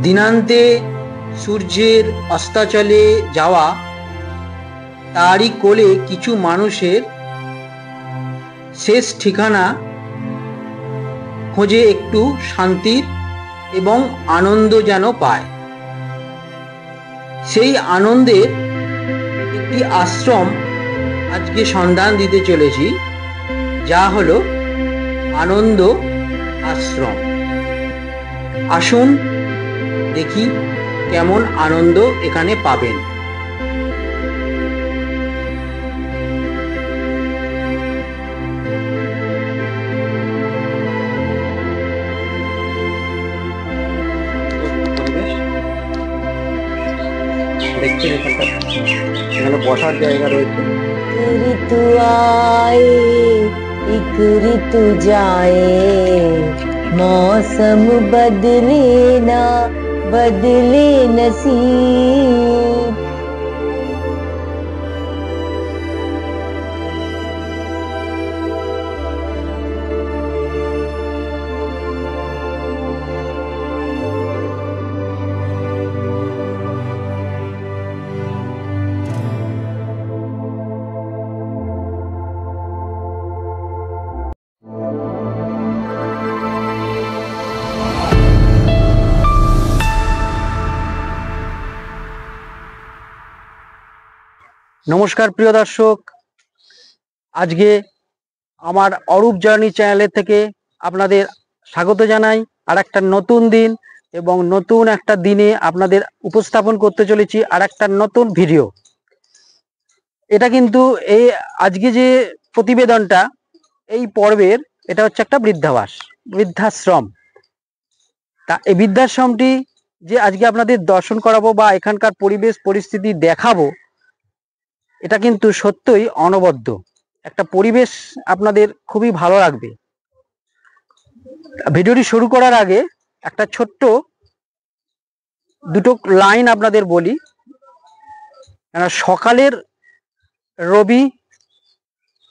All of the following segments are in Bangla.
দিনান্তে সূর্যের অস্তাচলে যাওয়া তারই কোলে কিছু মানুষের শেষ ঠিকানা খোঁজে একটু শান্তির এবং আনন্দ যেন পায়। সেই আনন্দের একটি আশ্রম আজকে সন্ধান দিতে চলেছি, যা হলো আনন্দ আশ্রম। আসুন দেখি কেমন আনন্দ এখানে পাবেন। দেখছেন এখানে বসার জায়গা রয়েছে। ঋতু आए एक ऋतु जाए, मौसम बदले ना बदले नसीब। নমস্কার প্রিয় দর্শক, আজকে আমার অরূপ জার্নি চ্যানেলের থেকে আপনাদের স্বাগত জানাই। আর একটা নতুন দিন এবং নতুন একটা দিনে আপনাদের উপস্থাপন করতে চলেছি আর একটা নতুন ভিডিও। এটা কিন্তু এই আজকে যে প্রতিবেদনটা এই পর্বের, এটা হচ্ছে একটা বৃদ্ধাশ্রম। তা এই বৃদ্ধাশ্রমটি যে আজকে আপনাদের দর্শন করাবো বা এখানকার পরিবেশ পরিস্থিতি দেখাবো, এটা কিন্তু সত্যই অনবদ্য একটা পরিবেশ, আপনাদের খুবই ভালো লাগবে। ভিডিওটি শুরু করার আগে একটা ছোট্ট দুটো লাইন আপনাদের বলি।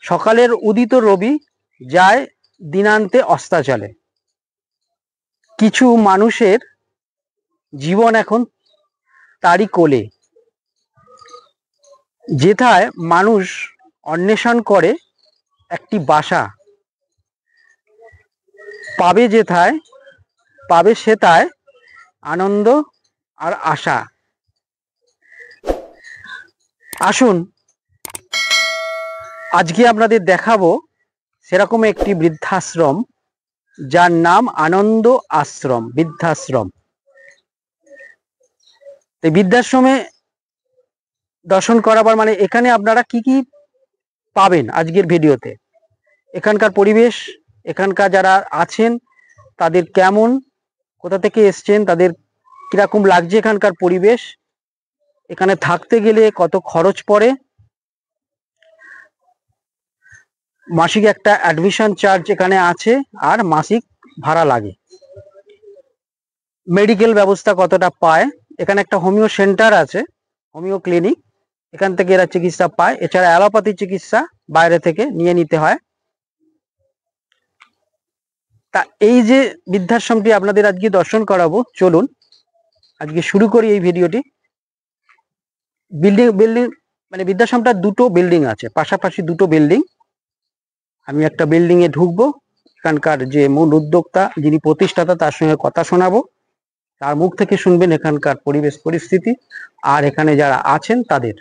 সকালের উদিত রবি যায় দিনান্তে অস্তাচলে। কিছু মানুষের জীবন এখন তারই কোলে, যেথায় মানুষ অন্বেষণ করে একটি বাসা, পাবে সেথায় আনন্দ আর আশা। আসুন আজকে আপনাদের দেখাবো সেরকম একটি বৃদ্ধাশ্রম, যার নাম আনন্দ আশ্রম বৃদ্ধাশ্রম। এই বৃদ্ধাশ্রমে দর্শন করাবার মানে এখানে আপনারা কি কি পাবেন আজকের ভিডিওতে, এখানকার পরিবেশ, এখানকার যারা আছেন তাদের কেমন, কোথা থেকে এসছেন, তাদের কিরকম লাগছে এখানকার পরিবেশ, এখানে থাকতে গেলে কত খরচ পড়ে, মাসিক একটা অ্যাডমিশন চার্জ এখানে আছে, আর মাসিক ভাড়া লাগে, মেডিকেল ব্যবস্থা কতটা পায়, এখানে একটা হোমিও সেন্টার আছে, হোমিও ক্লিনিক, এখান থেকে এরা চিকিৎসা পায়। এছাড়া অ্যালোপ্যাথি চিকিৎসা বাইরে থেকে নিয়ে নিতে হয়। তা এই যে বৃদ্ধাশ্রমটি আপনাদের আজকে দর্শন করাবো, চলুন আজকে শুরু করি এই ভিডিওটি। বিল্ডিং মানে বৃদ্ধাশ্রমটা দুটো বিল্ডিং আছে, পাশাপাশি দুটো বিল্ডিং। আমি একটা বিল্ডিং এ ঢুকবো, এখানকার যে মূল উদ্যোক্তা যিনি প্রতিষ্ঠাতা তার সঙ্গে কথা শোনাবো, তার মুখ থেকে শুনবেন এখানকার পরিবেশ পরিস্থিতি আর এখানে যারা আছেন তাদের।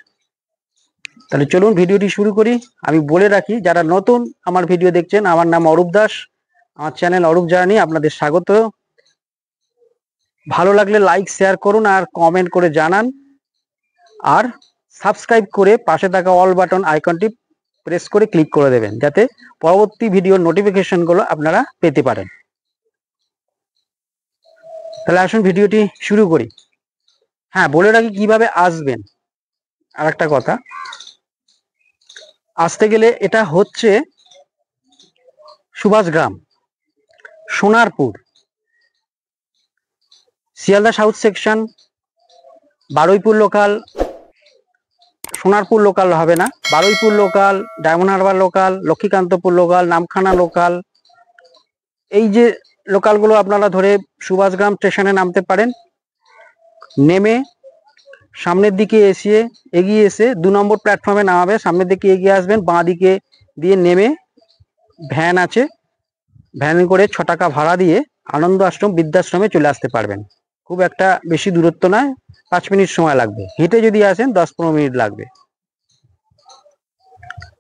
তাহলে চলুন ভিডিওটি শুরু করি। আমি বলে রাখি, যারা নতুন আমার ভিডিও দেখছেন, আমার নাম অরূপ দাস, আমার চ্যানেল অরূপ জার্নি, আপনাদের স্বাগত। ভালো লাগলে লাইক শেয়ার করুন আর কমেন্ট করে জানান, আর সাবস্ক্রাইব করে পাশে থাকা অল বাটন আইকনটি প্রেস করে ক্লিক করে দেবেন, যাতে পরবর্তী ভিডিওর নোটিফিকেশনগুলো আপনারা পেতে পারেন। তাহলে আসুন ভিডিওটি শুরু করি। হ্যাঁ, বলে রাখি কিভাবে আসবেন। আর একটা কথা, আসতে গেলে এটা হচ্ছে Subhashgram, Sonarpur, Sealdah south section, Baruipur local, Sonarpur local হবে না, Baruipur local, diamond Harbour local, Lakshmikantapur local, Namkhana local, এই যে লোকালগুলো আপনারা ধরে সুভাষগ্রাম স্টেশনে নামতে পারেন। নেমে সামনের দিকে এগিয়ে এসে 2 নম্বর প্ল্যাটফর্মে নামাবে। সামনের দিকে এগিয়ে আসবেন, বাঁ দিকে দিয়ে নেমে ভ্যান আছে, ভ্যান করে 6 টাকা ভাড়া দিয়ে আনন্দ আশ্রম বৃদ্ধাশ্রমে চলে আসতে পারবেন। খুব একটা বেশি দূরত্ব নয়, 5 মিনিট সময় লাগবে। হেঁটে যদি আসেন 10-15 মিনিট লাগবে।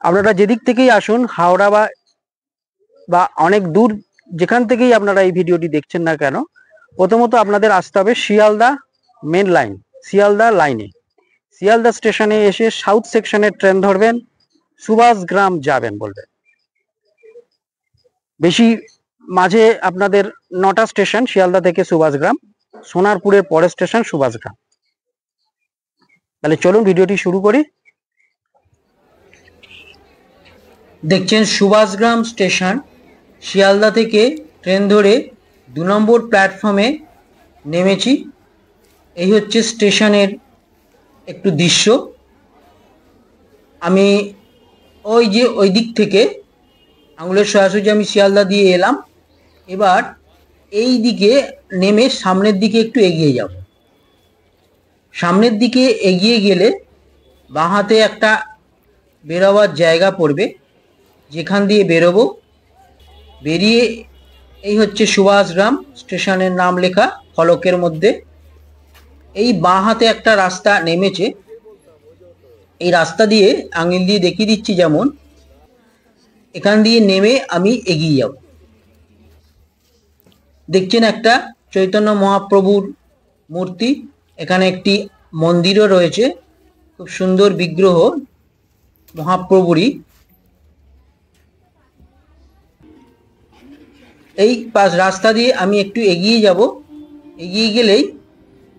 আপনারা যেদিক থেকেই আসুন, হাওড়া বা অনেক দূর যেখান থেকেই আপনারা এই ভিডিওটি দেখছেন না কেন, প্রথমত আপনাদের আসতে হবে শিয়ালদা মেন লাইন, শিয়ালদা লাইনে। শিয়ালদা স্টেশনে এসে সাউথ সেকশনের ট্রেন ধরবেন, সুভাষগ্রাম যাবেন বলবেন। বেশি মাঝে আপনাদের 9টা স্টেশন শিয়ালদা থেকে সুভাষগ্রাম, সোনারপুরের পরের স্টেশন সুভাষগ্রাম। তাহলে চলুন ভিডিওটি শুরু করি। দেখছেন সুভাষগ্রাম স্টেশন, শিয়ালদা থেকে ট্রেন ধরে 2 নম্বর প্ল্যাটফর্মে নেমেছি। এই হচ্ছে স্টেশনের একটু দৃশ্য। আমি ওই দিক থেকে আঙুলের সরাসরি আমি শিয়ালদা দিয়ে এলাম। এবার এই দিকে নেমে সামনের দিকে একটু এগিয়ে যাব। সামনের দিকে এগিয়ে গেলে বাঁ হাতে একটা বেরোবার জায়গা পড়বে, যেখান দিয়ে বেরোবো। বেরিয়ে এই হচ্ছে সুভাষগ্রাম স্টেশনের নাম লেখা ফলকের মধ্যে। এই বাঁ হাতে একটা রাস্তা নেমেছে, এই রাস্তা দিয়ে আঙুল দিয়ে দেখিয়ে দিচ্ছি, যেমন এখান দিয়ে নেমে আমি এগিয়ে যাব। দেখছেন একটা চৈতন্য মহাপ্রভুর মূর্তি, এখানে একটি মন্দিরও রয়েছে, খুব সুন্দর বিগ্রহ মহাপ্রভুরই। এই পাশ রাস্তা দিয়ে আমি একটু এগিয়ে যাব। এগিয়ে গেলেই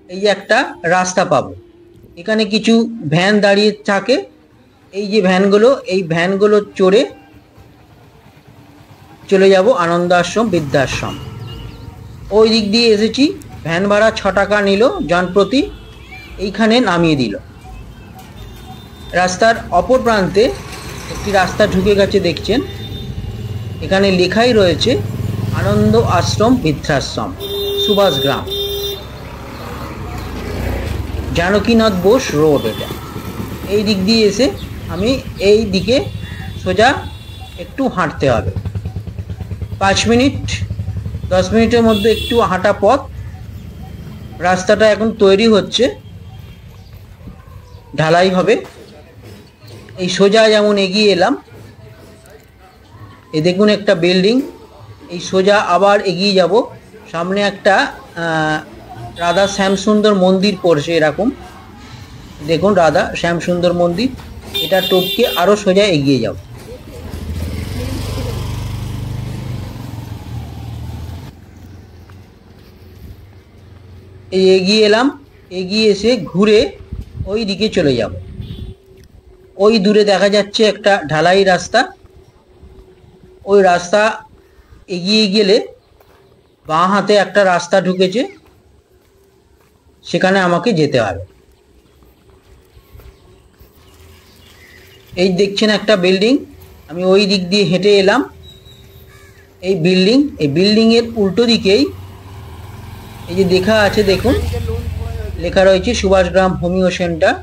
এই যে একটা রাস্তা পাবো, এখানে কিছু ভ্যান দাঁড়িয়ে থাকে। এই যে ভ্যানগুলো, এই ভ্যানগুলো চড়ে চলে যাব আনন্দ আশ্রম বৃদ্ধাশ্রম। ওই দিক দিয়ে এসেছি, ভ্যান ভাড়া 6 টাকা নিল জনপ্রতি, এইখানে নামিয়ে দিল। রাস্তার অপর প্রান্তে একটি রাস্তা ঢুকে গেছে, দেখছেন এখানে লেখাই রয়েছে আনন্দ আশ্রম বৃদ্ধাশ্রম সুভাষগ্রাম, জানকীনাথ বোস রোড। এটা এই দিক দিয়ে এসে আমি এই দিকে সোজা একটু হাঁটতে হবে, 5 মিনিট 10 মিনিটের মধ্যে একটু হাঁটা পথ। রাস্তাটা এখন তৈরি হচ্ছে, ঢালাই হবে। এই সোজা যেমন এগিয়ে এলাম, এই দেখুন একটা বিল্ডিং। এই সোজা আবার এগিয়ে যাব, সামনে একটা রাধা শ্যামসুন্দর মন্দির পড়ছে, এরকম দেখুন রাধা শ্যামসুন্দর মন্দির। এটা টপকে আরো সোজা এগিয়ে যাব। এই এগিয়ে এলাম, এগিয়ে এসে ঘুরে ওই দিকে চলে যাব। ওই দূরে দেখা যাচ্ছে একটা ঢালাই রাস্তা। ওই রাস্তা এগিয়ে গেলে বাঁ হাতে একটা রাস্তা ঢুকেছে, সেখানে আমাকে যেতে হবে। এই দেখছেন একটা বিল্ডিং, আমি ওই দিক দিয়ে হেঁটে এলাম। এই বিল্ডিং এর উল্টো দিকেই এই যে লেখা আছে, দেখুন লেখা রয়েছে সুভাষগ্রাম হোমিও সেন্টার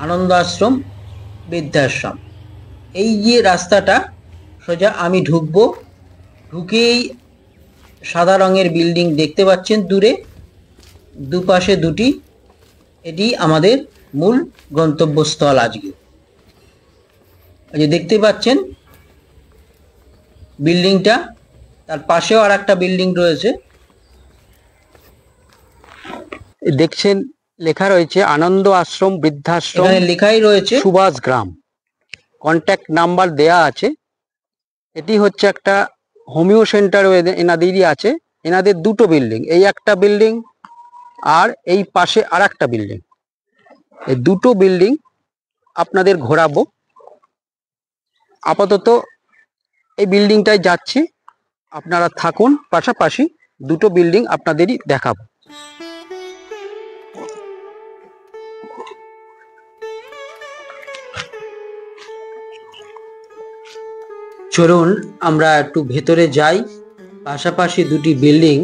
আনন্দ আশ্রম বৃদ্ধাশ্রম। এই যে রাস্তাটা সোজা আমি ঢুকবো, ঢুকেই সাদা রঙের বিল্ডিং দেখতে পাচ্ছেন দূরে, দুপাশে দুটি। এটি আমাদের মূল গন্তব্যস্থল আজকে। এই যে দেখতে পাচ্ছেন বিল্ডিংটা, তার পাশেও আর একটা বিল্ডিং রয়েছে। দেখছেন লেখা রয়েছে আনন্দ আশ্রম বৃদ্ধাশ্রম, এখানে লেখাই রয়েছে সুভাষগ্রাম, কন্ট্যাক্ট নাম্বার দেয়া আছে। এটি হচ্ছে একটা হোমিও সেন্টার এনাদেরই আছে। এনাদের দুটো বিল্ডিং, এই একটা বিল্ডিং আর এই পাশে আর একটা বিল্ডিং, এই দুটো বিল্ডিং আপনাদের ঘোরাবো। আপাতত এই বিল্ডিংটায় যাচ্ছি, আপনারা থাকুন, পাশাপাশি দুটো বিল্ডিং আপনাদেরই দেখাবো। চলুন আমরা একটু ভেতরে যাই, পাশাপাশি দুটি বিল্ডিং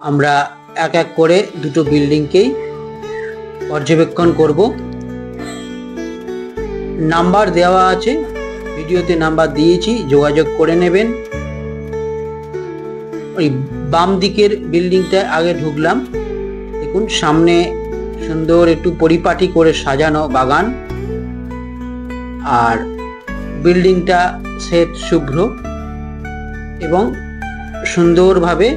আমরা এক এক করে দুটো বিল্ডিংকেই পর্যবেক্ষণ করব। নাম্বার দেওয়া আছে, ভিডিওতে নাম্বার দিয়েছি, যোগাযোগ করে নেবেন। ওই বাম দিকের বিল্ডিংটা আগে ঢুকলাম, দেখুন সামনে সুন্দর একটু পরিপাটি করে সাজানো বাগান, আর বিল্ডিংটা শ্বেত শুভ্র এবং সুন্দরভাবে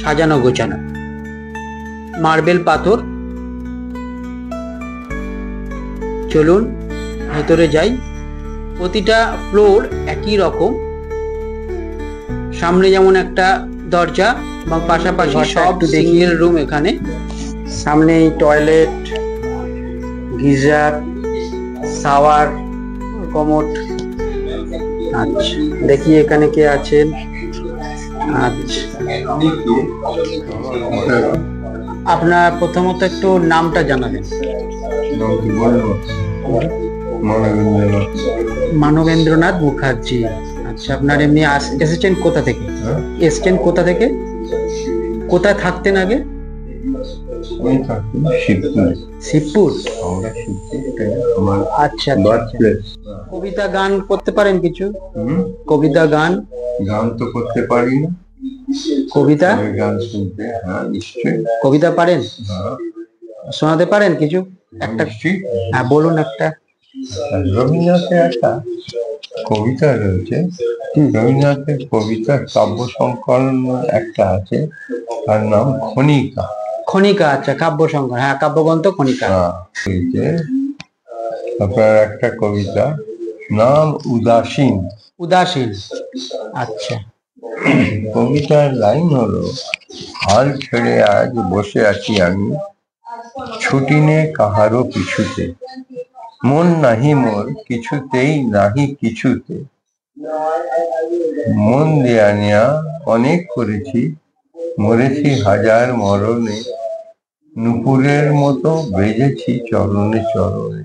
সাজানো গোছানো, মার্বেল পাথর। চলুন ভেতরে যাই। প্রতিটা ফ্লোর একই রকম, সামনে যেমন একটা দরজা এবং পাশাপাশি সব সিঙ্গেল রুম। এখানে সামনে টয়লেট, গিজার, শাওয়ার, কমোড। আচ্ছা, দেখি এখানে কে আছেন। আচ্ছা, আপনার প্রথমত একটু নামটা জানাবেন। মানবেন্দ্রনাথ মুখার্জি। আচ্ছা, আপনার এমনি এসেছেন কোথা থেকে? এসেছেন কোথা থেকে? কোথায় থাকতেন আগে? শিবপুর। আচ্ছা, কবিতা গান করতে পারেন কিছু? কবিতা গান? গান তো করতে পারি না। কবিতা গান শুনতে, হ্যাঁ নিশ্চয়ই। কবিতা পারেন? শোনাতে পারেন কিছু একটা? হ্যাঁ বলুন একটা। রবীন্দ্রনাথের একটা কবিতা রয়েছে, রবীন্দ্রনাথের কবিতা কাব্য সংকলন একটা আছে, তার নাম খনিকা। খনিকা, আচ্ছা, কাব্য সংকলন, হ্যাঁ কাব্যগ্রন্থ খনিকা। আপনার একটা কবিতা নাম উদাসীন। উদাসীন, আচ্ছা। কবিতার লাইন হলো, হাল ছেড়ে আজ বসে আছি আমি, ছুটি নে কাহারও পিছুতে, মন নাহি মোর কিছুতেই নাহি কিছুতে, মন দেয়া নেয়া অনেক করেছি, মরেছি হাজার মরণে, নুপুরের মতো বেজেছি চরণে চরণে।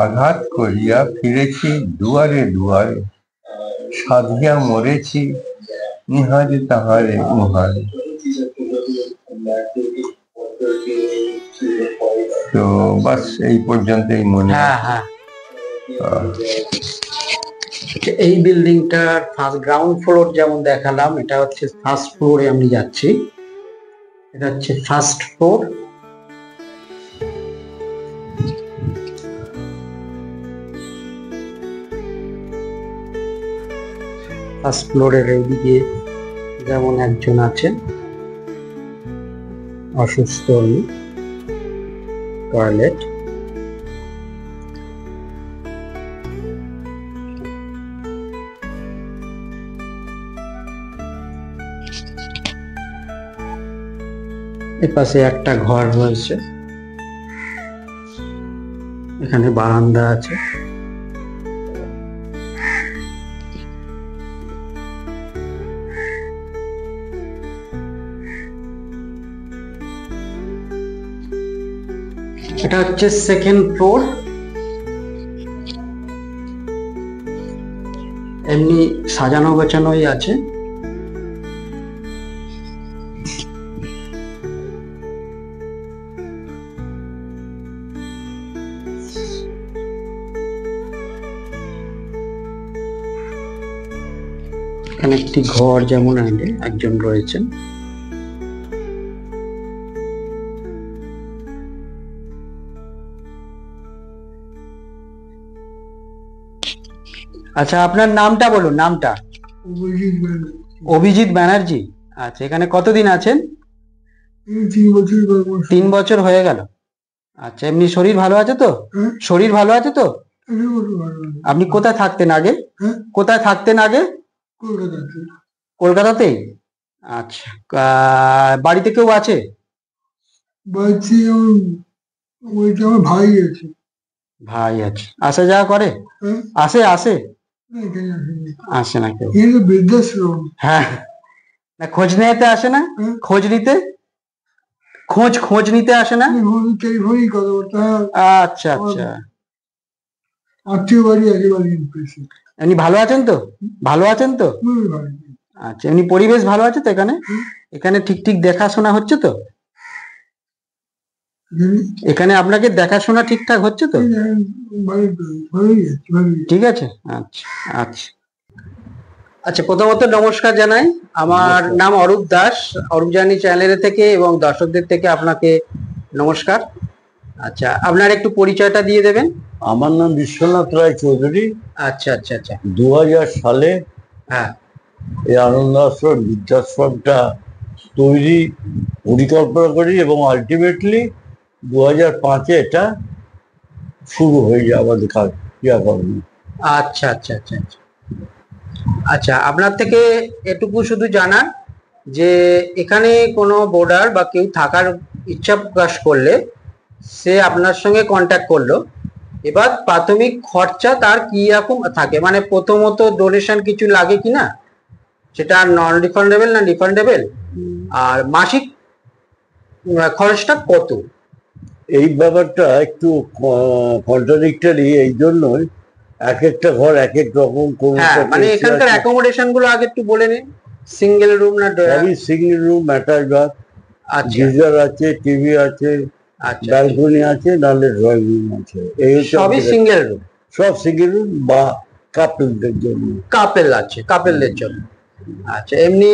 আঘাত করিয়া ফিরেছি দুয়ারে দুয়ারে, সাধিয়া মরেছি নিহারে তাহারে উহারে। তো বাস এই পর্যন্তই মনে হয়। হ্যাঁ, এই বিল্ডিংটার ফার্স্ট গ্রাউন্ড ফ্লোর যেমন দেখালাম, এটা হচ্ছে ফার্স্ট ফ্লোরে আমি যাচ্ছি। এটা হচ্ছে ফার্স্ট ফ্লোর। ফার্স্ট ফ্লোরের এইদিকে যেমন একজন আছে অসুস্থ, টয়লেট। এপাশে একটা ঘর রয়েছে, এখানে বারান্দা আছে। এটা হচ্ছে সেকেন্ড ফ্লোর। এমনি সাজানো গোছানোই আছে। এখানে একটি ঘর যেমন আগে একজন রয়েছেন। আচ্ছা, আপনার নামটা বলুন, নামটা? অভিজিৎ ব্যানার্জি। আচ্ছা, এখানে কতদিন আছেন? 3 বছর হয়ে গেল। আচ্ছা, এমনি শরীর ভালো আছে তো? শরীর ভালো আছে তো? আপনি কোথায় থাকতেন আগে? কোথায় থাকতেন আগে? কলকাতাতেই। আচ্ছা, বাড়িতে কেউ আছে? ভাই আছে। ভাই আছে, আসা যাওয়া করে? আসে আসে না কেউ? হ্যাঁ, না খোঁজ নিতে আসে না? খোঁজ নিতে খোঁজ নিতে আসে না? আচ্ছা, আত্মীয় বাড়ি আছে, এমনি ভালো আছেন তো? ভালো আছেন তো? খুবই ভালো। আচ্ছা, এমনি পরিবেশ ভালো আছে তো এখানে? এখানে ঠিক ঠিক দেখাশোনা হচ্ছে তো? এখানে আপনাকে দেখাশোনা ঠিকঠাক হচ্ছে তো? ভালোই তো, ভালোই আছে, ভালোই আছে। ঠিক আছে, আচ্ছা আচ্ছা। আচ্ছা, প্রথমত নমস্কার জানাই। আমার নাম অরূপ দাস, অরূপ জার্নি চ্যানেল থেকে এবং দর্শকদের থেকে আপনাকে নমস্কার। আচ্ছা, আপনার একটু পরিচয়টা দিয়ে দেবেন। আমার নাম বিশ্বনাথ রায় চৌধুরী। আচ্ছা আচ্ছা আচ্ছা। 2000 সালে হ্যাঁ এই আনন্দ আশ্রম বৃদ্ধাশ্রমটা তৈরি পরিকল্পনা করি এবং আলটিমেটলি 2005-এ এটা শুরু হয়ে যায় আমাদের কাজ ক্রিয়াকর্ম। আচ্ছা আচ্ছা আচ্ছা আচ্ছা। আচ্ছা, আপনার থেকে এটুকু শুধু জানার যে এখানে কোনো বোর্ডার বা কেউ থাকার ইচ্ছা প্রকাশ করলে সে আপনার সঙ্গে কন্ট্যাক্ট করলো। এবার প্রাথমিক খরচা তার কি রকম থাকে, মানে প্রথমত ডোনেশন কিছু লাগে কিনা, সেটা নন রিফান্ডেবল না রিফান্ডেবল, আর মাসিক খরচটা কত? এই ব্যাপারটা একটু কন্ট্রাডিক্টরি, এই জন্যই এক একটা ঘর এক এক রকম। হ্যাঁ, মানে এখানকার অ্যাকোমোডেশন গুলো আগে একটু বলে নিন। সিঙ্গেল রুম না সবই সিঙ্গেল রুম, অ্যাটাচ বাথ, আচ্ছা গিজার আছে, টিভি আছে, আচ্ছা, ব্যালকনি আছে, নাহলে ড্রয়িং রুম আছে। এই হচ্ছে সবই সিঙ্গেল রুম। সব সিঙ্গেল রুম বা কাপলদের জন্য। কাপেল আছে, কাপেলদের জন্য। আচ্ছা, এমনি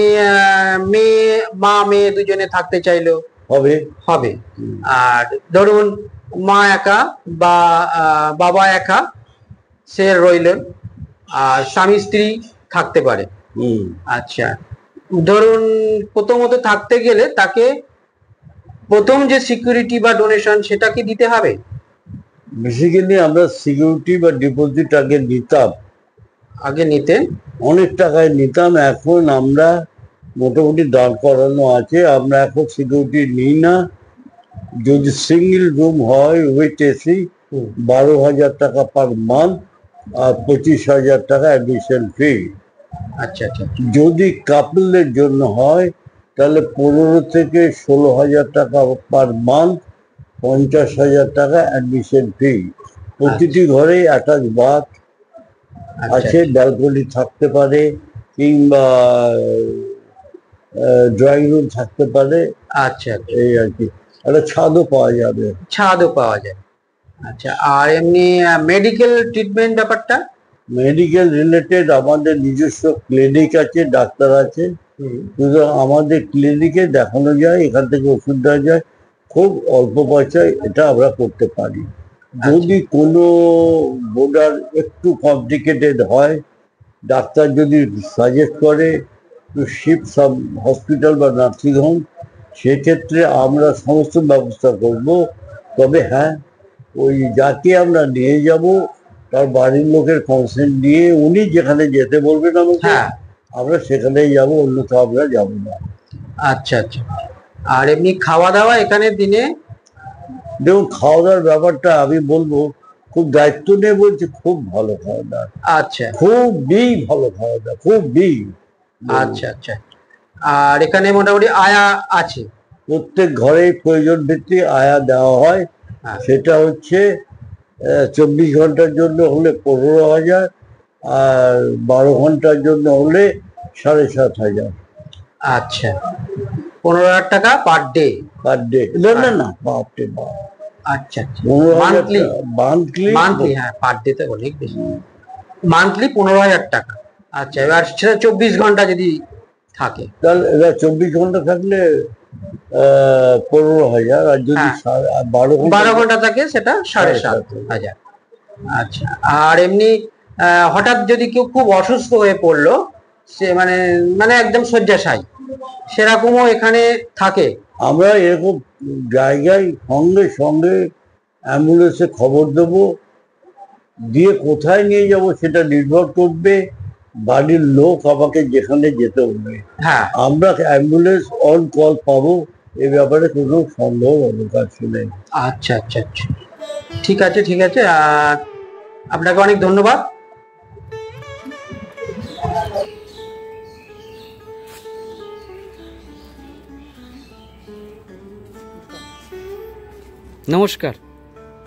মেয়ে দুজনে থাকতে চাইলেও হবে। হবে। আর ধরুন মা একা বা বাবা একা সে রইলেন, আর স্বামী স্ত্রী থাকতে পারে। আচ্ছা, ধরুন প্রথমত থাকতে গেলে তাকে প্রথম যে সিকিউরিটি বা ডোনেশন সেটা কি দিতে হবে? বেসিক্যালি আমরা সিকিউরিটি বা ডিপোজিট আগে নিতাম, আগে নিতেন অনেক টাকায় নিতাম। এখন আমরা মোটামুটি দাঁড় করানো আছে, আমরা এখন সিকিউরিটি নিই না। যদি সিঙ্গেল রুম হয় উইথ এসি 12,000 টাকা পার মান্থ আর 25,000 টাকা অ্যাডমিশন ফি। আচ্ছা আচ্ছা যদি কাপলদের জন্য হয় তাহলে 15 থেকে 16,000 টাকা পার মান্থ, 50,000 টাকা অ্যাডমিশন ফি। প্রতিটি ঘরে অ্যাটাচ বাথ আছে, ব্যালকনি থাকতে পারে কিংবা ড্রয়িং রুম থাকতে পারে। আচ্ছা, এই আর কি, একটা ছাদও পাওয়া যাবে। ছাদও পাওয়া যায়। আচ্ছা, আর এমনি মেডিকেল ট্রিটমেন্ট ব্যাপারটা? মেডিকেল রিলেটেড আমাদের নিজস্ব ক্লিনিক আছে, ডাক্তার আছে। সুতরাং আমাদের ক্লিনিকে দেখানো যায়, এখান থেকে ওষুধ দেওয়া যায়, খুব অল্প পয়সায় এটা আমরা করতে পারি। যদি কোনো বোর্ডার একটু কমপ্লিকেটেড হয়, ডাক্তার যদি সাজেস্ট করে টু শিফট সাব হসপিটাল বা নার্সিং হোম, সেক্ষেত্রে আমরা সমস্ত ব্যবস্থা করব। তবে হ্যাঁ, ওই যাকে আমরা নিয়ে যাব তার বাড়ির লোকের কনসেন্ট নিয়ে উনি যেখানে যেতে বলবেন আমাকে, আমরা সেখানেই যাব, অন্যথা আমরা যাব না। আচ্ছা আচ্ছা। আর এমনি খাওয়া দাওয়া এখানে দিনে? দেখুন, খাওয়া দাওয়ার ব্যাপারটা আমি বলবো, খুব দায়িত্ব নিয়ে বলছি, খুব ভালো খাওয়া দাওয়া। আচ্ছা, খুবই ভালো খাওয়া দাওয়া, খুবই। আচ্ছা আচ্ছা। আর এখানে মোটামুটি আয়া আছে? প্রত্যেক ঘরে প্রয়োজন ভিত্তিক আয়া দেওয়া হয়। সেটা হচ্ছে 24 ঘন্টার জন্য হলে 15,000, আর 12 ঘন্টার জন্য হলে 7,500। আচ্ছা, 15,000 টাকা পার ডে? পার ডে, না না না, বাপরে বাপ। আচ্ছা আচ্ছা, 15,000 মান্থলি। মান্থলি, হ্যাঁ, পার ডে তো অনেক বেশি। মান্থলি 15,000 টাকা। আচ্ছা, এবার সেটা 24 ঘন্টা যদি থাকে তাহলে এবার 24 ঘন্টা থাকলে 15,000, আর যদি 12 ঘন্টা থাকে সেটা 7,500। আচ্ছা, আর এমনি হঠাৎ যদি কেউ খুব অসুস্থ হয়ে পড়লো, সে মানে মানে একদম শয্যাশায়ী, সেরকমও এখানে থাকে? আমরা এরকম জায়গায় সঙ্গে সঙ্গে অ্যাম্বুলেন্সে খবর দেব, দিয়ে কোথায় নিয়ে যাব সেটা নির্ভর করবে বাড়ির লোক আমাকে যেখানে যেতে হবে। হ্যাঁ, আমরা অ্যাম্বুলেন্স অন কল পাবো, এ ব্যাপারে কোনো সন্দেহ অবকাশ নেই। আচ্ছা আচ্ছা আচ্ছা, ঠিক আছে ঠিক আছে। আর আপনাকে অনেক ধন্যবাদ। নমস্কার।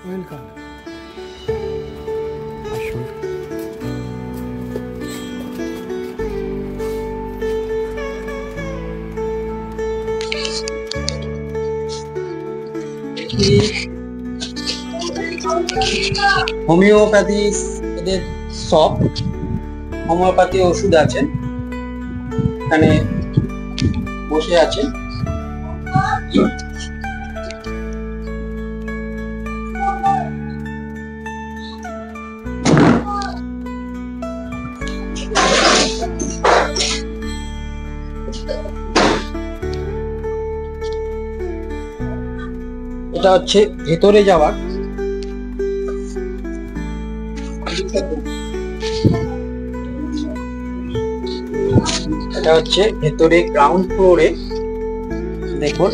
ওয়েলকাম। আসুন। হোমিওপ্যাথি এদের সব হোমিওপ্যাথি ওষুধ আছে, এখানে বসে আছে। এটা হচ্ছে ভেতরে যাওয়ার, এটা হচ্ছে ভেতরে গ্রাউন্ড ফ্লোরে দেখুন।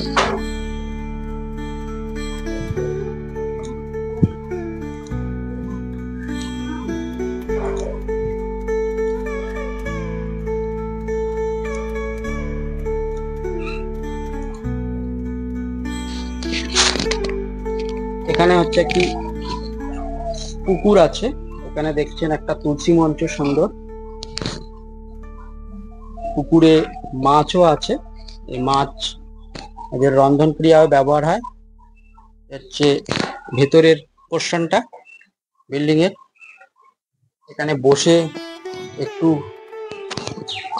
এখানে হচ্ছে একটি পুকুর আছে, এখানে দেখছেন একটা তুলসী মঞ্চ সুন্দর, পুকুরে মাছও আছে। এই মাছ এদের রন্ধন ক্রিয়ায় ব্যবহার হয়। হচ্ছে ভেতরের পোর্শনটা বিল্ডিং এর, এখানে বসে একটু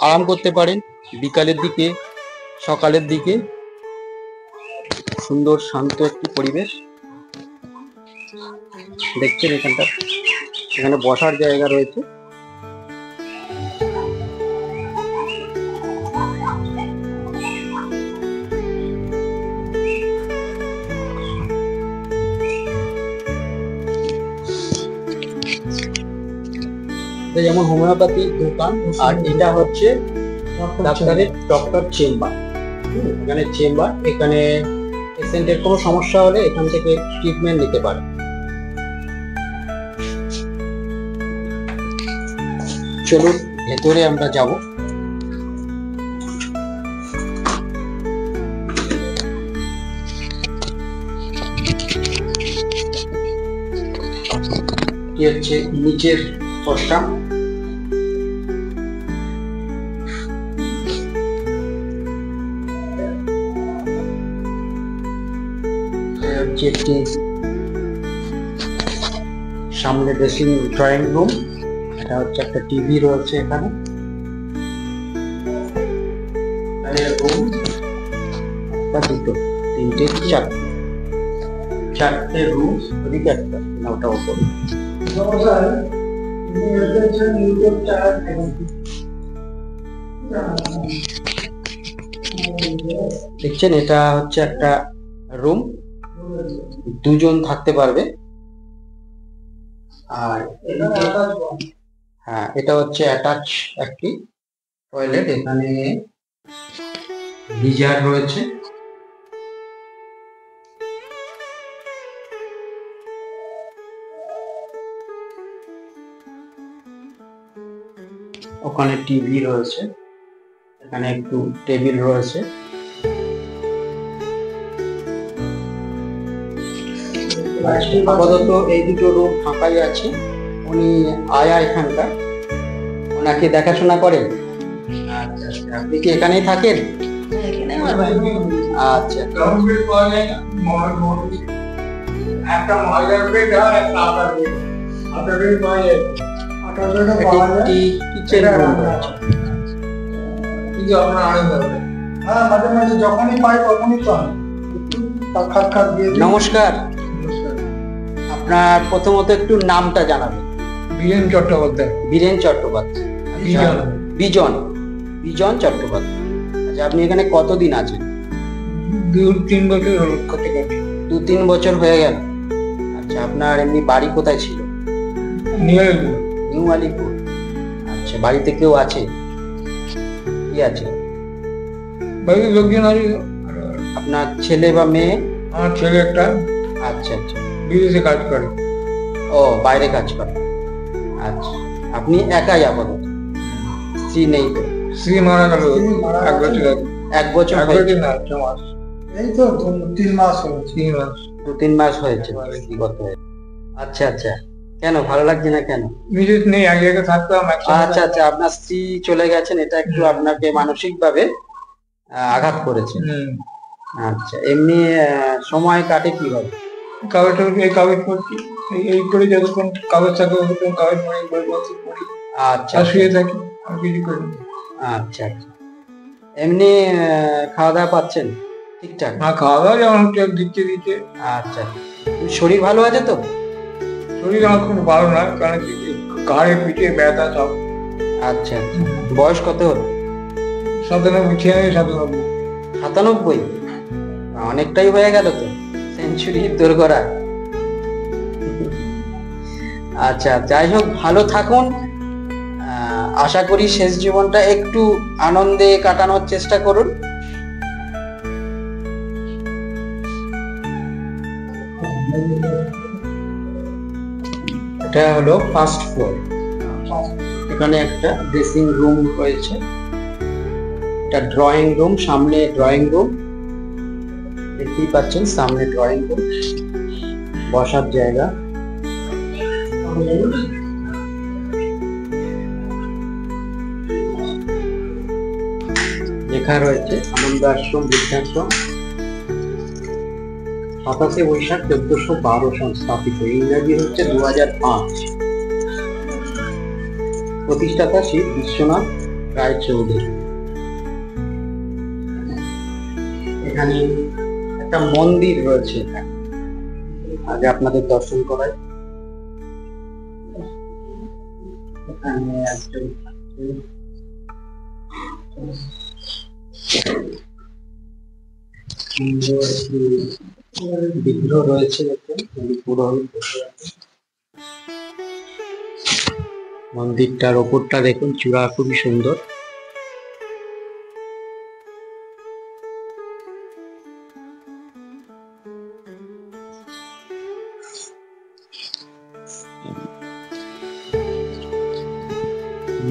আরাম করতে পারেন বিকালের দিকে, সকালের দিকে। সুন্দর শান্ত একটি পরিবেশ দেখছেন এখানটা, এখানে বসার জায়গা রয়েছে। এটা যেমন হোমিওপ্যাথি দোকান, আর এটা হচ্ছে ডাক্তারের ডক্টর চেম্বার। এখানে চেম্বার, এখানে পেশেন্টের কোনো সমস্যা হলে এখান থেকে ট্রিটমেন্ট নিতে পারে। চলুন ভেতরে আমরা যাব। কি হচ্ছে নিচের পোর্শনটা, হচ্ছে একটি সামনে ড্রেসিং ড্রয়িং রুম। এটা হচ্ছে একটা টিভি রয়েছে এখানে। রুম একটা, দুটো, তিনটে, চারটে রুম। ওদিকে একটা, না ওটা ওপরে। দেখছেন এটা হচ্ছে একটা রুম, দুজন থাকতে পারবে। আর হ্যাঁ, এটা হচ্ছে অ্যাটাচ একটি টয়লেট, এখানে গিজার রয়েছে। ওখানে টিভি রয়েছে, এখানে একটু টেবিল রয়েছে। আপাতত এই দুটো রুম ফাঁকাই আছে। উনি আয়া এখানকার, ওনাকে দেখাশোনা করেন। আচ্ছা, আপনি কি এখানেই থাকেন? আচ্ছা, একটা মজার বেড হয়, একটা আটার বেড। আটার বেড পাওয়া যায়, আটার বেডও পাওয়া যায়। একটি কিচেন রুম রয়েছে। কিন্তু আপনার আনন্দ হবে। হ্যাঁ, মাঝে মাঝে যখনই পাই তখনই তো আমি সাক্ষাৎকার দিয়ে দিই। নমস্কার, আপনার প্রথমত একটু নামটা জানাবেন। বীরেন চট্টোপাধ্যায়। বীরেন চট্টোপাধ্যায়। বিজন। বিজন, বিজন চট্টোপাধ্যায়। আচ্ছা, আপনি এখানে কতদিন আছেন? 2-3 বছর হলো কাছাকাছি। 2-3 বছর হয়ে গেল। আচ্ছা, আপনার এমনি বাড়ি কোথায় ছিল? নিউ আলিপুর। নিউ আলিপুর। আচ্ছা, বাড়িতে কেউ আছে? কি আছে? বাড়ির লোকজন আছে। আপনার ছেলে বা মেয়ে? আমার ছেলে একটা আচ্ছা আচ্ছা, বিদেশে কাজ করে। ও বাইরে কাজ করে। আচ্ছা, আপনি একাই আপাতত, স্ত্রী নেই তো? স্ত্রী মারা গেল 1 বছর আগে। 1 বছর 1 হয়েছে? বছর না, 6 মাস। এই তো 3 মাস হলো। 3 মাস। 2-3 মাস হয়েছে স্ত্রীগত হয়েছে। আচ্ছা আচ্ছা, কেন ভালো লাগছে না কেন? বিদেশ নেই, আগে আগে থাকতাম একসাথে। আচ্ছা আচ্ছা, আপনার স্ত্রী চলে গেছেন, এটা একটু আপনাকে মানসিক ভাবে আঘাত করেছে। আচ্ছা, এমনি সময় কাটে কিভাবে? কাগজ পড়ছি, এই করে যতক্ষণ কাগজ থাকে ততক্ষণ কাগজ পড়ি, বই পড়ছি পড়ি, আচ্ছা আর শুয়ে থাকি, আর কিছু করি না। আচ্ছা আচ্ছা। এমনি খাওয়া দাওয়া পাচ্ছেন ঠিকঠাক? না, খাওয়া দাওয়া যেমন দিচ্ছে দিচ্ছে। আচ্ছা, শরীর ভালো আছে তো? শরীর আমার খুব ভালো না, কারণ কি ঘাড়ে পিঠে ব্যথা সব। আচ্ছা আচ্ছা। বয়স কত হলো? 97, 96, 97। 97? অনেকটাই হয়ে গেল তো, সেঞ্চুরি তোর করা। আচ্ছা, যাই হোক, ভালো থাকুন। আশা করি শেষ জীবনটা একটু আনন্দে কাটানোর চেষ্টা করুন। এটা হলো ফার্স্ট ফ্লোর। এখানে একটা ড্রেসিং রুম রয়েছে, এটা ড্রয়িং রুম, সামনে ড্রয়িং রুম দেখতেই পাচ্ছেন, সামনে ড্রয়িং রুম, বসার জায়গা। লেখা রয়েছে আনন্দ আশ্রম বৃদ্ধাশ্রম, 27 বৈশাখ 1412 সাল স্থাপিত, ইংরাজি হচ্ছে 2005। প্রতিষ্ঠাতা শ্রী বিশ্বনাথ রায়চৌধুরী। এখানে একটা মন্দির রয়েছে, আগে আপনাদের দর্শন করাই। এখানে একজন সুন্দর একটি বিগ্রহ রয়েছে, দেখুন, পুরোহিত বসে আছে। মন্দিরটার ওপরটা দেখুন, চূড়া খুবই সুন্দর।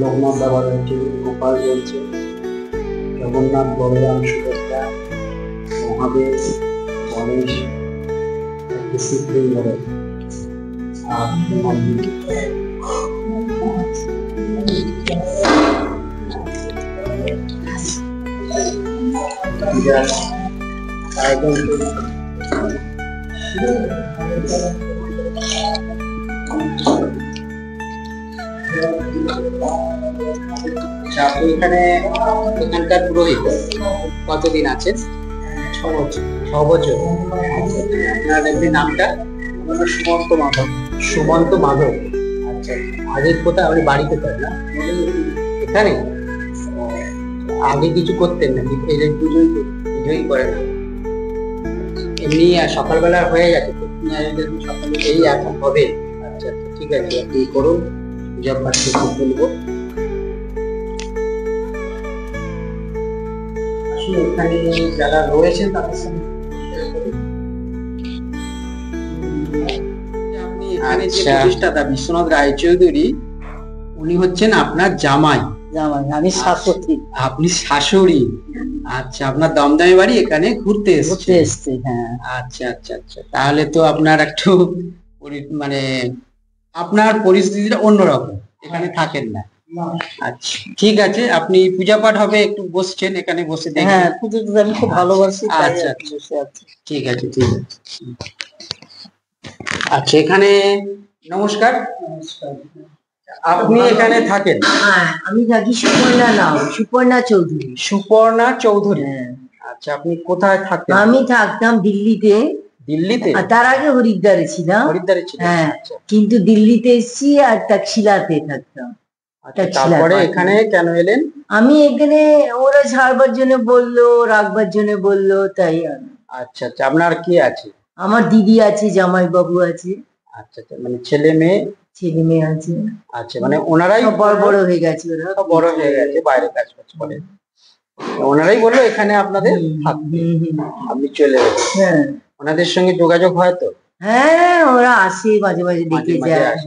লোকনাথ বাবা রয়েছে, গোপাল রয়েছে, জগন্নাথ, বলরাম, সুভদ্রা, মহাদেব, গণেশ, শিবলিঙ্গ রয়েছে। আর মন্দির আয়োজন আপনি এখানকার পুরোহিত কতদিন আছেন? 6 বছর। 6 বছর। আপনার এমনি নামটা? সুমন্ত মাধব। সুমন্ত মাধব। আচ্ছা, আগে কোথায়? আপনি বাড়ি কোথায়? না এখানে? আগে কিছু করতেন নাকি? এই পুজোই করেন? এমনি সকালবেলা হয়ে গেছে তো? সকালে এই এখন হবে? আচ্ছা আচ্ছা, ঠিক আছে, আপনি করুন, পূজা পাঠ বলবো। এখানে যারা রয়েছেন তাদের সঙ্গে আপনি এখানে যে প্রতিষ্ঠাতা বিশ্বনাথ রায়চৌধুরী, উনি হচ্ছেন আপনার জামাই। আমি শাশুড়ি। আপনি শাশুড়ি? আচ্ছা, আপনার দমদমে বাড়ি, এখানে ঘুরতে এসছে। হ্যাঁ। আচ্ছা আচ্ছা আচ্ছা, তাহলে তো আপনার একটু মানে আপনার পরিস্থিতিটা অন্যরকম, এখানে থাকেন না। আচ্ছা, ঠিক আছে, আপনি পূজা পাঠ হবে, একটু বসছেন এখানে, বসে দেখেন। হ্যাঁ, পুজো আমি খুব ভালোবাসি। আচ্ছা বসে আছি, ঠিক আছে ঠিক আছে। আচ্ছা, এখানে নমস্কার, আপনি এখানে থাকেন? হ্যাঁ, আমি থাকি সুপর্ণা চৌধুরী। সুপর্ণা চৌধুরী। আচ্ছা, আপনি কোথায় থাকতেন? আমি থাকতাম দিল্লিতে। দিল্লিতে? তার আগে হরিদ্বারে ছিলাম। হরিদ্বারে ছিলেন? হ্যাঁ, আচ্ছা। কিন্তু দিল্লিতে এসেছি আর তাকশিলাতে থাকতাম। তারপরে এখানে কেন এলেন? আমি এখানে ওরা ছাড়বার জন্য বললো, রাখবার জন্য বললো, তাই। আচ্ছা আচ্ছা, আপনার কি আছে? আমার দিদি আছে, জামাই বাবু আছে। আচ্ছা আচ্ছা, মানে ছেলে মেয়ে আছে। আচ্ছা, মানে ওনারাই বড় হয়ে গেছে, ওরা বড় হয়ে গেছে, বাইরে কাজ করে। ওনারাই বললো এখানে আপনাদের থাকবে, আপনি চলে গেলেন। হ্যাঁ, ওনাদের সঙ্গে যোগাযোগ হয় তো? হ্যাঁ, ওরা আসে মাঝে মাঝে, দেখে যায়।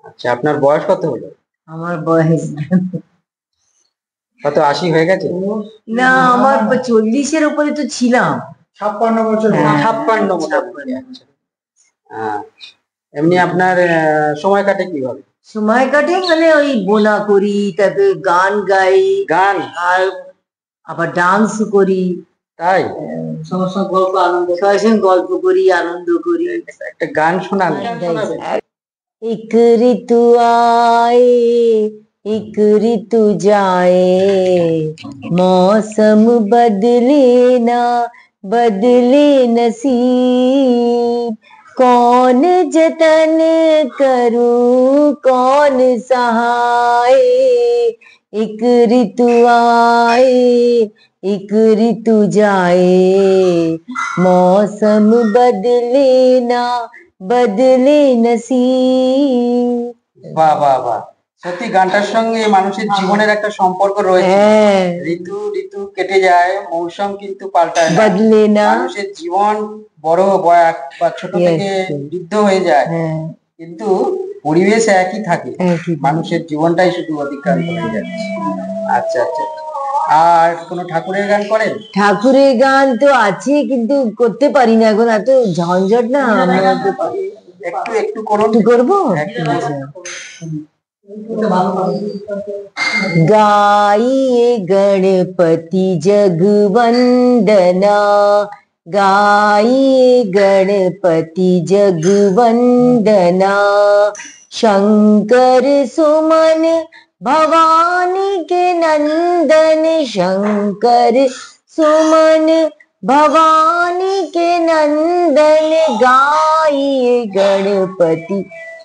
আচ্ছা, আপনার বয়স কত হলো? আমার বয়স কত, 80 হয়ে গেছে? না, আমার 40-এর উপরে তো ছিলাম। 56 বছর। 56 মোটামুটি। আচ্ছা, এমনি আপনার সময় কাটে কিভাবে? সময় কাটে মানে ওই বোনা করি, তারপরে গান গাই, গান, আর আবার ডান্স করি। তাই সবার সঙ্গে গল্প আনন্দ, সবার সঙ্গে গল্প করি, আনন্দ করি। একটা গান শোনান। एक ऋतु आए एक ऋतु जाए, मौसम बदले ना बदले नसीब, कौन जतन करूं कौन सहाय, एक ऋतु आए एक ऋतु जाए, मौसम बदले ना बदले नसीब। বাহ বাহ বাহ, সত্যি গানটার সঙ্গে মানুষের জীবনের একটা সম্পর্ক রয়েছে। ঋতু ঋতু কেটে যায়, মৌসুম কিন্তু পাল্টায় না। বদলে না। মানুষের জীবন বড় বা ছোট থেকে বৃদ্ধ হয়ে যায়, কিন্তু পরিবেশ একই থাকে, মানুষের জীবনটাই শুধু অতিক্রান্ত হয়ে যাচ্ছে। আচ্ছা আচ্ছা, আর কোনো ঠাকুরের গান করেন? ঠাকুরের গান তো আছে, কিন্তু করতে পারি না এখন, এত ঝঞ্ঝট না। একটু একটু করুন। একটু করবো। गाइए गणपति जगवंदना, गाइए गणपति जगवंदना, शंकर सुमन भवानी के नंदन, शंकर सुमन भवानी के नंदन, गाइए गणपति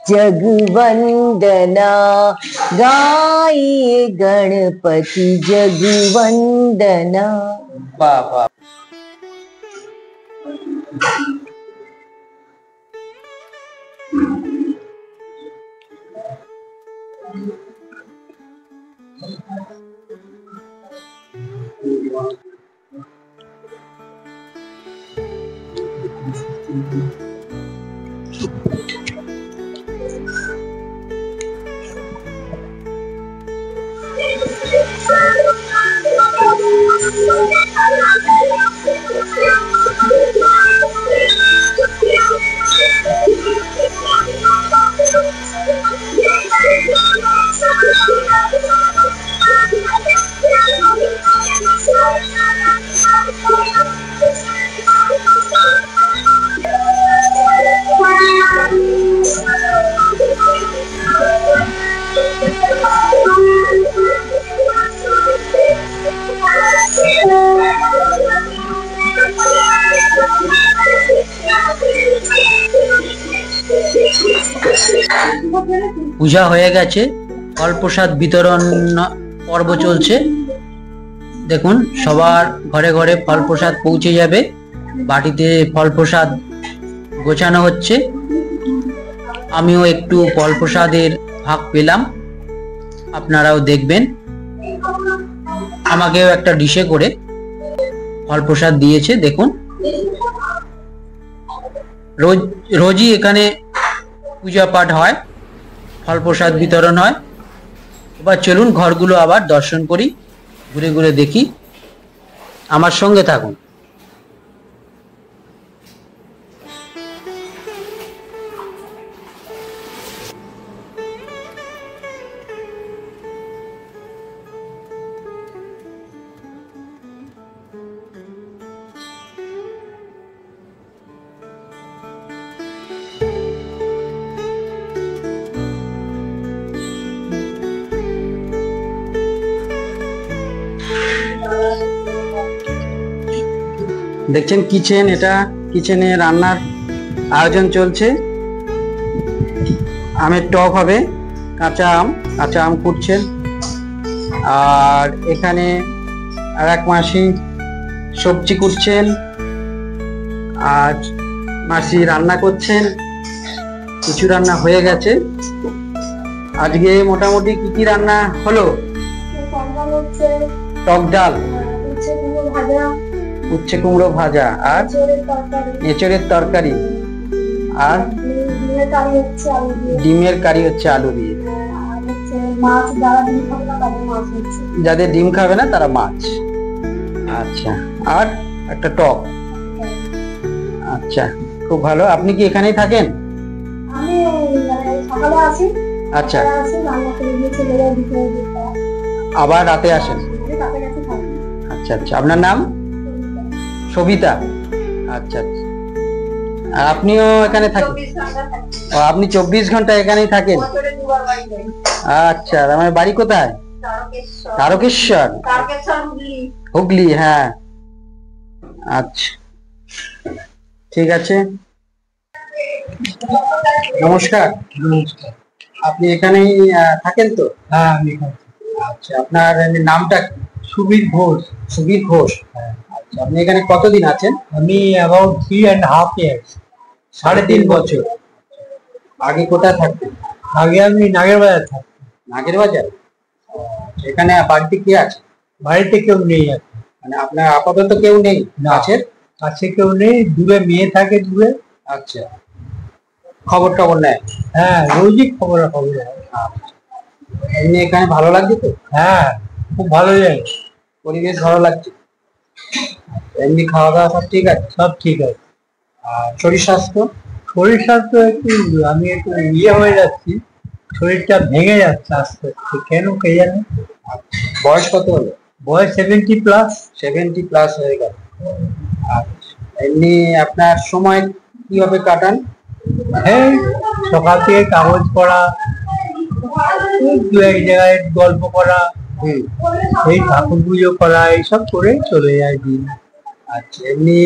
जगवंदना, गाइए गणपति जगवंदना। বাহ বাহ, পূজা হয়ে গেছে, ফল প্রসাদ বিতরণ পর্ব চলছে। দেখুন, সবার ঘরে ঘরে ফল প্রসাদ পৌঁছে যাবে, বাটিতে ফল প্রসাদ গোছানো হচ্ছে। আমিও একটু ফল প্রসাদের ভাগ পেলাম, আপনারাও দেখবেন। আমাকেও একটা ডিশে করে ফল প্রসাদ দিয়েছে। দেখুন, রোজই এখানে পূজা পাঠ হয়, ফল প্রসাদ বিতরণ হয়। এবার চলুন ঘরগুলো আবার দর্শন করি, ঘুরে ঘুরে দেখি। আমার সঙ্গে থাকুন। দেখছেন কিচেন, এটা কিচেনে রান্নার আয়োজন চলছে। আমের টক হবে, কাঁচা আম কুটছেন। আর এখানে আর এক মাসি সবজি কুটছেন, আর মাসি রান্না করছেন। কিছু রান্না হয়ে গেছে। আজকে মোটামুটি কি কি রান্না হলো? টক ডাল, উচ্ছে কুমড়ো ভাজা, আর এঁচড়ের তরকারি, আর ডিমের কারি হচ্ছে আলু দিয়ে। যাদের ডিম খাবে না তারা মাছ। আচ্ছা, আর একটা টক। আচ্ছা, খুব ভালো। আপনি কি এখানেই থাকেন? আচ্ছা, আবার রাতে আসেন? আচ্ছা আচ্ছা, আপনার নাম? সবিতা, আচ্ছা আচ্ছা। আর আপনিও এখানে থাকেন? 24 ঘন্টা থাকি। ও, আপনি 24 ঘন্টা এখানেই থাকেন? বছরে 2 বার বাড়ি যাই। আচ্ছা, আমার বাড়ি কোথায়? তারকেশ্বর। তারকেশ্বর, তারকেশ্বর হুগলি। হুগলি, হ্যাঁ। আচ্ছা, ঠিক আছে, নমস্কার। নমস্কার। আপনি এখানেই থাকেন তো? হ্যাঁ, আমি এখানে। আচ্ছা, আপনার নামটা কি? সুবীর ঘোষ। সুবীর ঘোষ। আচ্ছা, আপনি এখানে কতদিন আছেন? আমি অ্যাবাউট 3.5 years। 3.5 বছর। আগে কোথায় থাকতেন? আগে আমি নাগের বাজার থাকতাম। নাগের বাজার। এখানে বাড়িতে কে আছে? বাড়িতে কেউ নেই এখন। মানে আপনার আপাতত কেউ নেই না। কাছের? কাছে কেউ নেই, দূরে মেয়ে থাকে দূরে। আচ্ছা, খবর টবর নেয়? হ্যাঁ, রোজই খবর হয়। এমনি এখানে ভালো লাগছে তো? হ্যাঁ, খুব ভালো জায়গা। পরিবেশ ভালো লাগছে? এমনি খাওয়া দাওয়া সব ঠিক আছে? সব ঠিক আছে। আর শরীর স্বাস্থ্য? শরীর স্বাস্থ্য একটু, আমি একটু হয়ে যাচ্ছি, শরীরটা ভেঙে যাচ্ছে আস্তে আস্তে, কেন কে জানে। বয়স কত হলো? বয়স 70+। 70+ হয়ে গেল। আচ্ছা, এমনি আপনার সময় কিভাবে কাটান? হ্যাঁ, সকাল থেকে কাগজ পড়া, দু এক জায়গায় গল্প করা, এই ঠাকুর পুজো করা, এইসব করে চলে যায় দিন। আচ্ছা, এমনি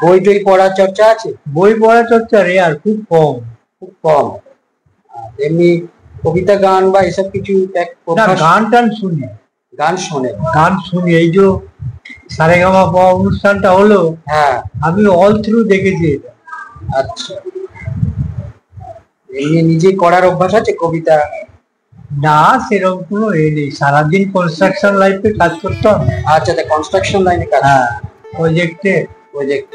বই টই পড়ার চর্চা আছে? বই পড়া চর্চা রে আর খুব কম। খুব কম। এমনি কবিতা গান বা এসব কিছু না, গান টান শুনি। গান শোনে? গান শুনি, এই যে সারেগামা অনুষ্ঠানটা হলো, হ্যাঁ। আমি অল থ্রু দেখেছি এটা। আচ্ছা, এমনি নিজে করার অভ্যাস আছে কবিতা? না, সেরকম কোনো নেই, সারাদিন কনস্ট্রাকশন লাইফে কাজ করতাম। আচ্ছা, কনস্ট্রাকশন লাইনে কাজ? হ্যাঁ, প্রজেক্টে। প্রজেক্ট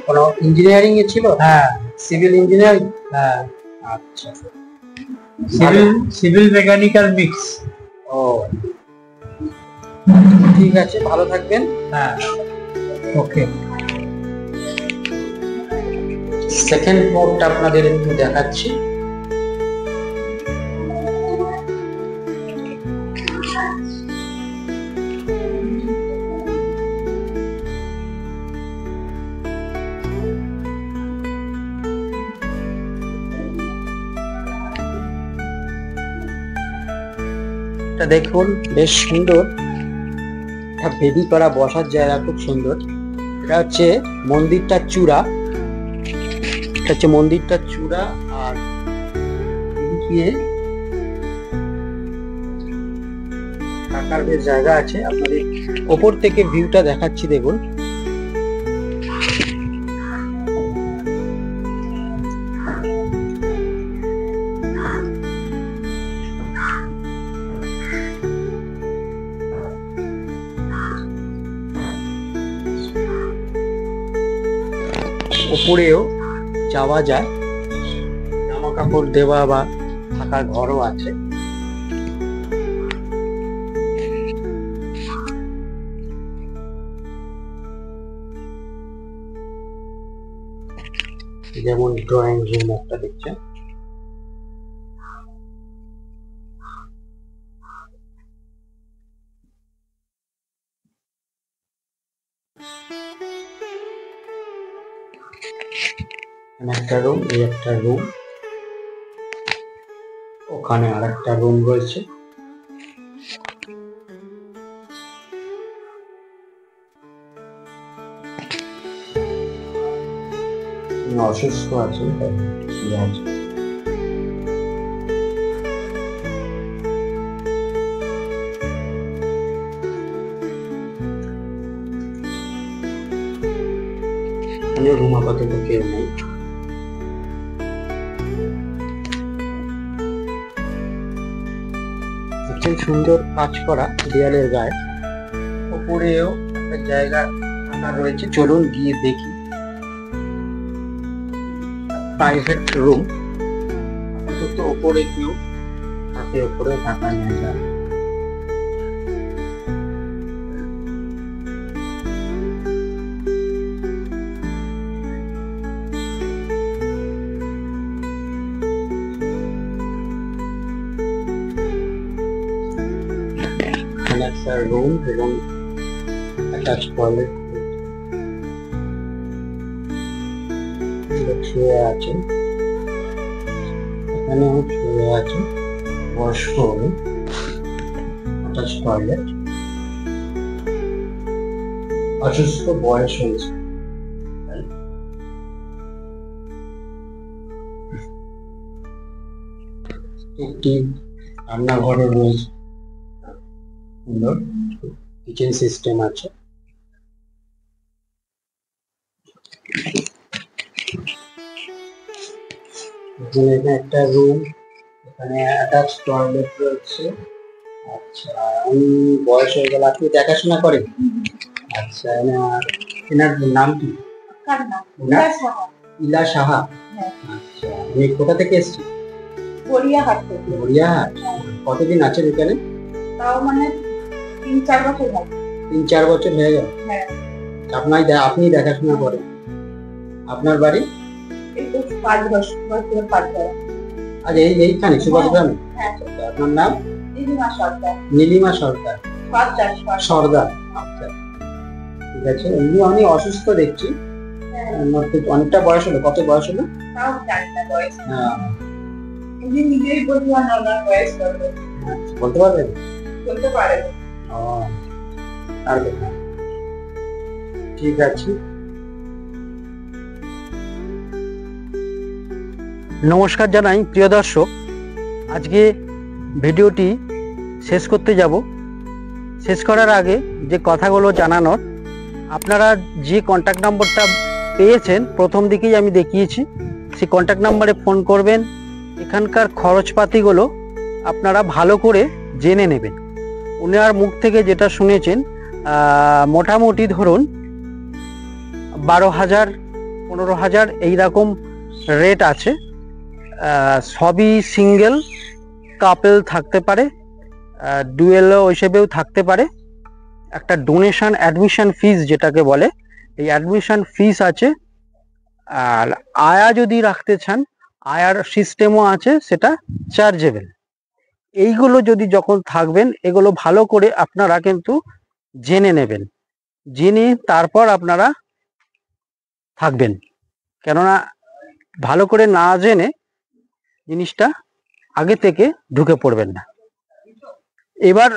কোনো ইঞ্জিনিয়ারিং এ ছিল? হ্যাঁ। Civil engineering? হ্যাঁ, আচ্ছা, সিভিল মেকানিক্যাল মিক্স। ও, ঠিক আছে, ভালো থাকবেন। হ্যাঁ, ওকে। সেকেন্ড ফ্লোরটা আপনাদের একটু দেখাচ্ছি। দেখুন, বেশ সুন্দর একটা বেদি করা বসার জায়গা, খুব সুন্দর। এটা হচ্ছে মন্দিরটার চূড়া, এটা হচ্ছে মন্দিরটার চূড়া। আর এদিকে থাকার বেশ জায়গা আছে। আপনাদের ওপর থেকে ভিউটা দেখাচ্ছি, দেখুন। উপরেও যাওয়া যায়, জামা কাপড় দেওয়া বা থাকার ঘরও আছে। যেমন ড্রয়িং রুম একটা দেখছেন। একটা রুম, এই একটা রুম, ওখানে আর একটা রুম রয়েছে। অসুস্থ আছেন, শুয়ে আছেন। রুম আপাতত কেউ নেই। সুন্দর কাজ করা দেয়ালের গায়ে, উপরেও একটা জায়গা ফাঁকা রয়েছে। চলুন গিয়ে দেখি। প্রাইভেট রুম, আপাতত উপরে কেউ থাকে, উপরে থাকা জায়গা। একটা রুম এবং অ্যাটাচ টয়লেট। লোক শুয়ে আছেন, এখানেও শুয়ে আছে বয়স্ক হবে, অ্যাটাচ টয়লেট, অসুস্থ বয়স হয়েছে। একটি রান্নাঘরও রয়েছে, সুন্দর কিচেন সিস্টেম আছে। এখানে একটা রুম, এখানে অ্যাটাচ টয়লেট রয়েছে। আচ্ছা, আমি বয়স হয়ে গেল, আপনি দেখাশোনা করেন? আচ্ছা, এনার নাম কি? ইলা সাহা। আচ্ছা, উনি কোথা থেকে এসেছেন? গড়িয়াহাট থেকে। গড়িয়াহাট। কতদিন আছেন এখানে? তাও মানে 3-4 বছর হবে। 3-4 বছর হয়ে গেল। হ্যাঁ। আপনি দেখাশোনা করেন? আপনার বাড়ি? এই তো 5 বছর করে 5 বছর। আজ এইখানে সুভাষ গ্রামে? হ্যাঁ। আপনার নাম? নীলিমা সরকার। নীলিমা সরকার। সর্দার। আচ্ছা, ঠিক আছে। এমনি অনেক অসুস্থ দেখছি, অনেকটা বয়স হলো। কত বয়স হলো? তাও জানি না বয়স। হ্যাঁ, উনি নিজেই বলতে পারেন ওনার বয়স কত। বলতে পারবেন? বলতে পারেন। ও, আর কথা। ঠিক আছে। নমস্কার জানাই প্রিয় দর্শক, আজকে ভিডিওটি শেষ করতে যাব। শেষ করার আগে যে কথাগুলো জানানোর, আপনারা যে কন্ট্যাক্ট নম্বরটা পেয়েছেন প্রথম দিকেই আমি দেখিয়েছি, সেই কন্ট্যাক্ট নম্বরে ফোন করবেন। এখানকার খরচপাতিগুলো আপনারা ভালো করে জেনে নেবেন। উনার মুখ থেকে যেটা শুনেছেন, মোটামুটি ধরুন 12,000 15,000 এইরকম রেট আছে। সবই সিঙ্গেল, কাপেল থাকতে পারে, ডুয়েলও হিসেবেও থাকতে পারে। একটা ডোনেশন অ্যাডমিশন ফিস যেটাকে বলে, এই অ্যাডমিশন ফিস আছে। আর আয়া যদি রাখতে চান, আয়ার সিস্টেমও আছে, সেটা চার্জেবল। এইগুলো যদি যখন থাকবেন, এগুলো ভালো করে আপনারা কিন্তু জেনে নেবেন, জেনে তারপর আপনারা থাকবেন। কেননা ভালো করে না জেনে জিনিসটা আগে থেকে ঢুকে পড়বেন না। এবার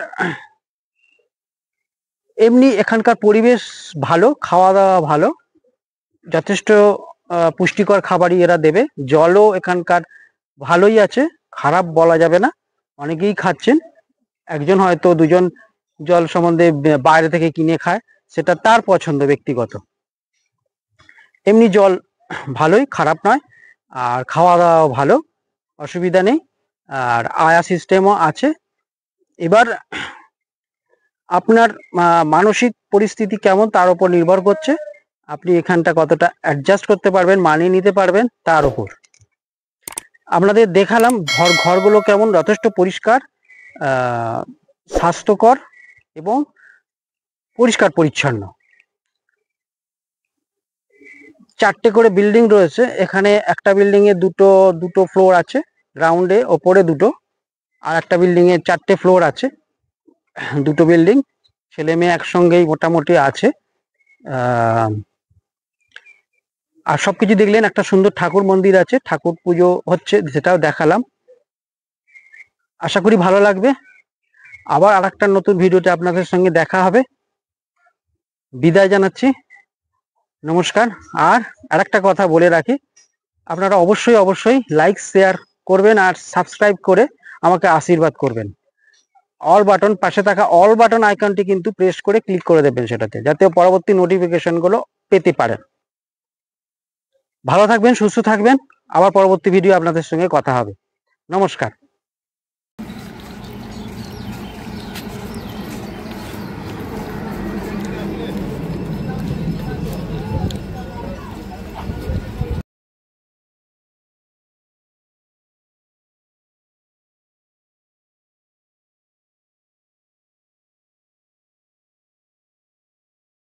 এমনি এখানকার পরিবেশ ভালো, খাওয়া দাওয়া ভালো, যথেষ্ট পুষ্টিকর খাবারই এরা দেবে। জলও এখানকার ভালোই আছে, খারাপ বলা যাবে না, অনেকেই খাচ্ছেন। একজন হয়তো দুজন জল সম্বন্ধে বাইরে থেকে কিনে খায়, সেটা তার পছন্দ ব্যক্তিগত। এমনি জল ভালোই, খারাপ নয়। আর খাওয়া দাওয়া ভালো, অসুবিধা নেই। আর আয়া সিস্টেমও আছে। এবার আপনার মানসিক পরিস্থিতি কেমন তার উপর নির্ভর করছে, আপনি এখানটা কতটা অ্যাডজাস্ট করতে পারবেন, মানিয়ে নিতে পারবেন তার উপর। আপনাদের দেখালাম ঘরগুলো কেমন, যথেষ্ট পরিষ্কার, স্বাস্থ্যকর এবং পরিষ্কার পরিচ্ছন্ন। 4টে করে বিল্ডিং রয়েছে এখানে। একটা বিল্ডিং এ দুটো ফ্লোর আছে, গ্রাউন্ডে ওপরে 2টো, আর একটা বিল্ডিং এ 4টে ফ্লোর আছে। 2টো বিল্ডিং, ছেলে মেয়ে একসঙ্গেই মোটামুটি আছে। আর সবকিছু দেখলেন, একটা সুন্দর ঠাকুর মন্দির আছে, ঠাকুর পুজো হচ্ছে, সেটাও দেখালাম। আশা করি ভালো লাগবে। আবার আরেকটা নতুন ভিডিওতে আপনাদের সঙ্গে দেখা হবে। বিদায় জানাচ্ছি, নমস্কার। আর আরেকটা কথা বলে রাখি, আপনারা অবশ্যই লাইক শেয়ার করবেন আর সাবস্ক্রাইব করে আমাকে আশীর্বাদ করবেন। অল বাটন, পাশে থাকা অল বাটন আইকনটি কিন্তু প্রেস করে ক্লিক করে দেবেন সেটাতে, যাতে পরবর্তী নোটিফিকেশনগুলো পেতে পারেন। ভালো থাকবেন, সুস্থ থাকবেন। আবার পরবর্তী ভিডিও আপনাদের সঙ্গে কথা হবে। নমস্কার।